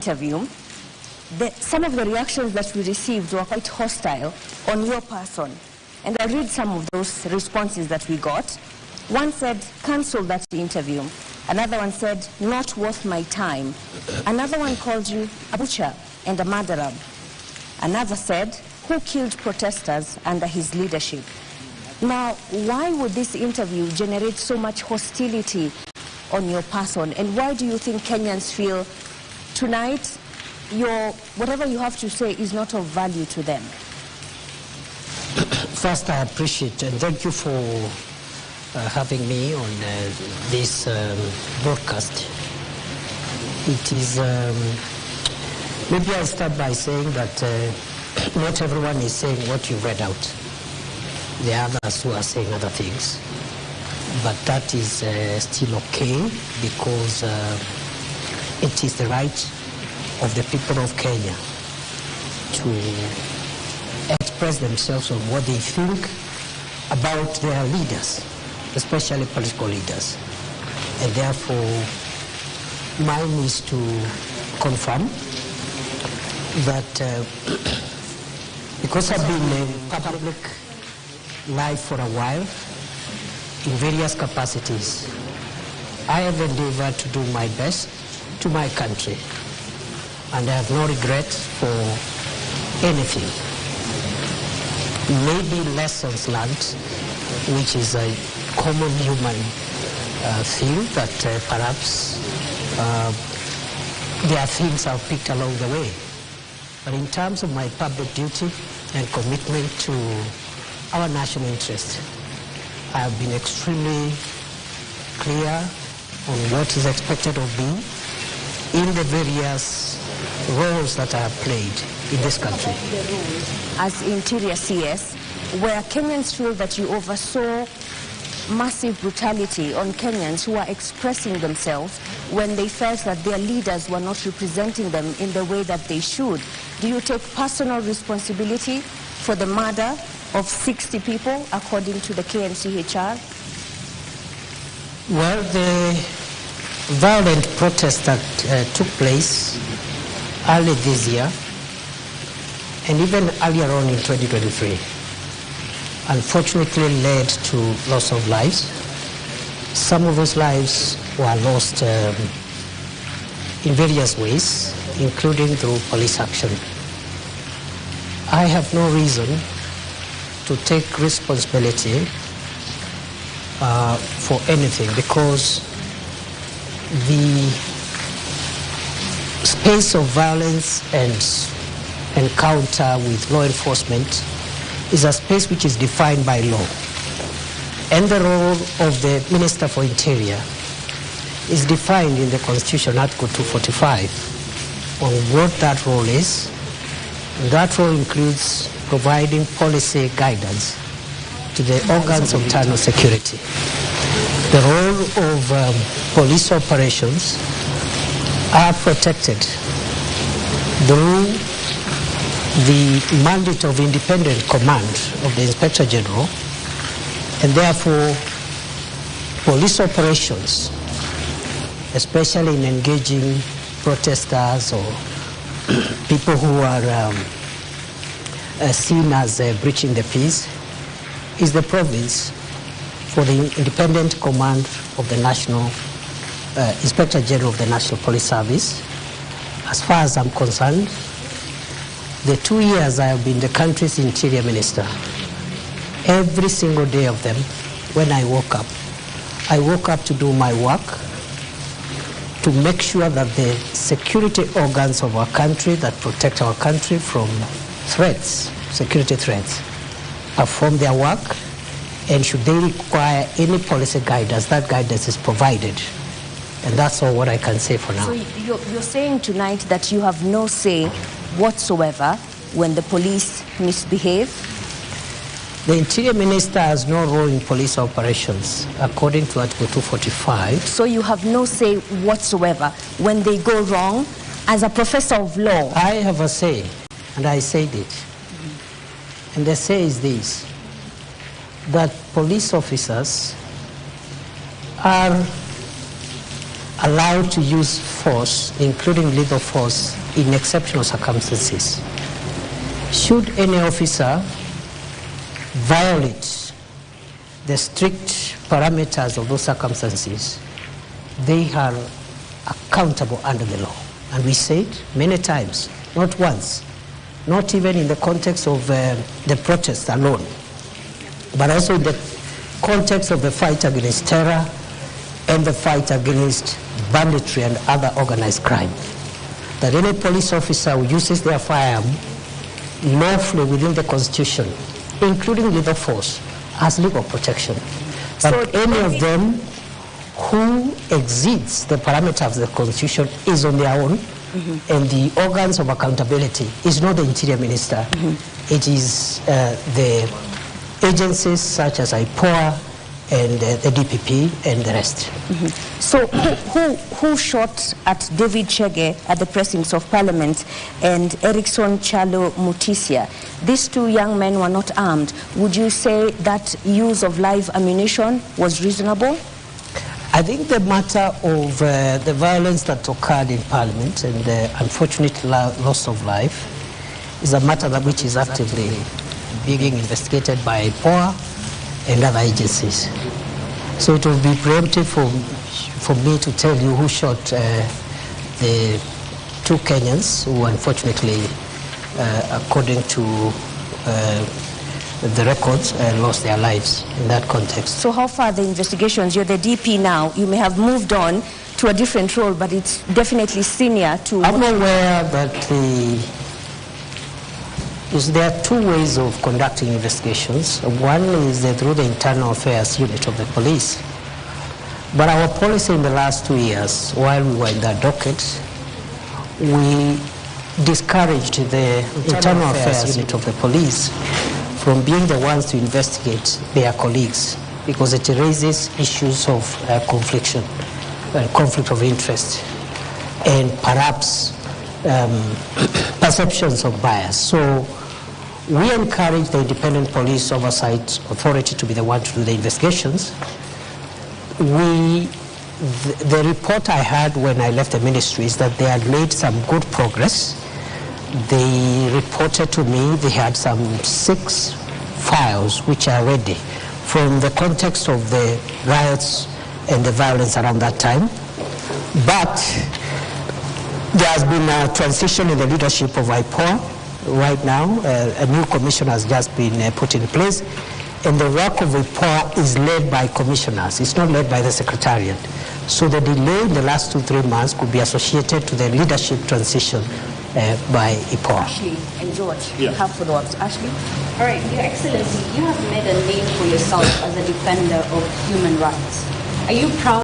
interview, some of the reactions that we received were quite hostile on your person. And I'll read some of those responses that we got. One said, cancel that interview. Another one said, not worth my time. Another one called you a butcher and a murderer. Another said, who killed protesters under his leadership? Now, why would this interview generate so much hostility on your person? And why do you think Kenyans feel tonight whatever you have to say is not of value to them? First, I appreciate and thank you for having me on this broadcast. It is, maybe I'll start by saying that not everyone is saying what you read out. There are others who are saying other things. But that is still okay because it is the right of the people of Kenya to express themselves on what they think about their leaders, especially political leaders. And therefore, mine is to confirm that because I've been in public life for a while, in various capacities, I have endeavored to do my best to my country, and I have no regret for anything. Maybe lessons learned, which is a common human thing, that perhaps there are things I've picked along the way. But in terms of my public duty and commitment to our national interest, I have been extremely clear on what is expected of me in the various roles that I have played in this country. As Interior CS, where Kenyans feel that you oversaw massive brutality on Kenyans who are expressing themselves when they felt that their leaders were not representing them in the way that they should, do you take personal responsibility for the murder of 60 people, according to the KNCHR? Well, the violent protest that took place early this year, and even earlier on in 2023, unfortunately led to loss of lives. Some of those lives were lost in various ways, including through police action. I have no reason to take responsibility for anything, because the space of violence and encounter with law enforcement is a space which is defined by law. And the role of the Minister for Interior is defined in the Constitution, Article 245, on what that role is. And that role includes providing policy guidance to the organs of internal security. The role of police operations are protected through the mandate of independent command of the Inspector General, and therefore police operations, especially in engaging protesters or people who are seen as breaching the peace, is the province for the independent command of the National Inspector General of the National Police Service. As far as I'm concerned, the 2 years I have been the country's Interior Minister, every single day of them, when I woke up to do my work, to make sure that the security organs of our country that protect our country from threats, security threats, perform their work, and should they require any policy guidance, that guidance is provided. And that's all what I can say for now. So you're saying tonight that you have no say whatsoever when the police misbehave? The Interior Minister has no role in police operations, according to Article 245. So you have no say whatsoever when they go wrong as a professor of law? I have a say, and I said it. And the say is this, that police officers are allowed to use force, including lethal force, in exceptional circumstances. Should any officer violate the strict parameters of those circumstances, they are accountable under the law. And we said many times, not once, not even in the context of the protests alone, but also in the context of the fight against terror and the fight against banditry and other organized crime. That any police officer who uses their firearm lawfully within the Constitution, including lethal force, has legal protection. But so any of them who exceeds the parameters of the Constitution is on their own, and the organs of accountability is not the Interior Minister. It is the agencies such as IPOA and the DPP and the rest. So who shot at David Chege at the precincts of Parliament and Erickson Chalo Mutisia? These two young men were not armed. Would you say that use of live ammunition was reasonable? I think the matter of the violence that occurred in Parliament and the unfortunate loss of life is a matter which is actively being investigated by IPOA and other agencies. So it would be preemptive for me to tell you who shot the two Kenyans who unfortunately, according to the records, lost their lives in that context. So how far the investigations? You're the DP now. You may have moved on to a different role, but it's definitely senior to... I'm aware that there are two ways of conducting investigations. One is through the internal affairs unit of the police. But our policy in the last 2 years, while we were in that docket, we discouraged the internal affairs unit of the police from being the ones to investigate their colleagues, because it raises issues of conflict of interest, and perhaps perceptions of bias. So we encourage the Independent Police Oversight Authority to be the one to do the investigations. The report I had when I left the ministry is that they had made some good progress. They reported to me they had some 6 files which are ready from the context of the riots and the violence around that time. But there has been a transition in the leadership of IPOA right now. A new commission has just been put in place, and the work of IPOA is led by commissioners. It's not led by the Secretariat. So the delay in the last 2-3 months could be associated to the leadership transition by IPOA. Ashley and George, you have follow-ups. Ashley? All right, Your Excellency, you have made a name for yourself as a defender of human rights. Are you proud